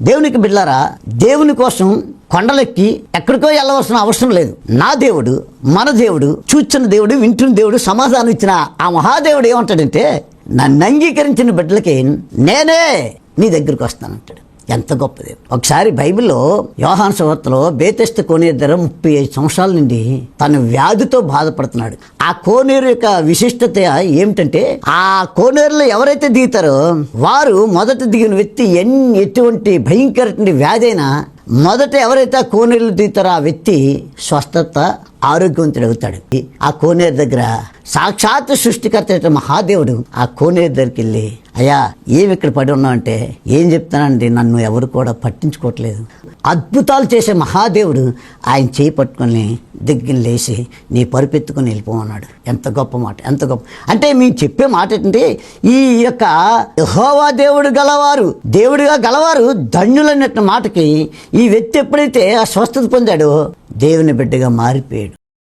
దేవునికి బిడ్డలారా, దేవుని కోసం కొండలెక్కి ఎక్కడికో వెళ్ళవలసిన అవసరం లేదు. నా దేవుడు, మన దేవుడు, చూచిన దేవుడు, వింటున్న దేవుడు, సమాధానం ఇచ్చిన ఆ మహాదేవుడు ఏమంటాడంటే, నన్ను అంగీకరించిన బిడ్డలకి నేనే నీ దగ్గరికి వస్తానంటాడు. ఎంత గొప్ప దేవుడు. ఒకసారి బైబిల్లో యోహాను సువార్తలో బేతెస్త కోనేరు దగ్గర 35 సంవత్సరాల నుండి తన వ్యాధితో బాధపడుతున్నాడు. ఆ కోనేరు యొక్క విశిష్టత ఏమిటంటే, ఆ కోనేరులో ఎవరైతే దిగుతారో వారు మొదట దిగిన వ్యక్తి ఎటువంటి భయంకరమైన వ్యాధి అయినా మొదట ఎవరైతే ఆ కోనేరులో దిగుతారో ఆ వ్యక్తి స్వస్థత, ఆరోగ్యవంతుడు అవుతాడు. ఆ కోనేరు దగ్గర సాక్షాత్ సృష్టికర్త మహాదేవుడు ఆ కోనేరు దగ్గరికి వెళ్ళి, అయ్యా ఏమి ఇక్కడ పడి ఉన్నావంటే, ఏం చెప్తానండి, నన్ను ఎవరు కూడా పట్టించుకోవట్లేదు. అద్భుతాలు చేసే మహాదేవుడు ఆయన చేయి పట్టుకొని దగ్గర లేచి నీ పరుపెత్తుకొని వెళ్ళిపోమన్నాడు. ఎంత గొప్ప మాట, ఎంత గొప్ప. అంటే మేము చెప్పే మాట ఏంటంటే, ఈ యొక్క యెహోవా దేవుడు గలవారు, దేవుడిగా గలవారు ధన్యులన్నట్టు మాటకి ఈ వ్యక్తి ఎప్పుడైతే ఆ స్వస్థత పొందాడో దేవుని బిడ్డగా మారిపోయాడు.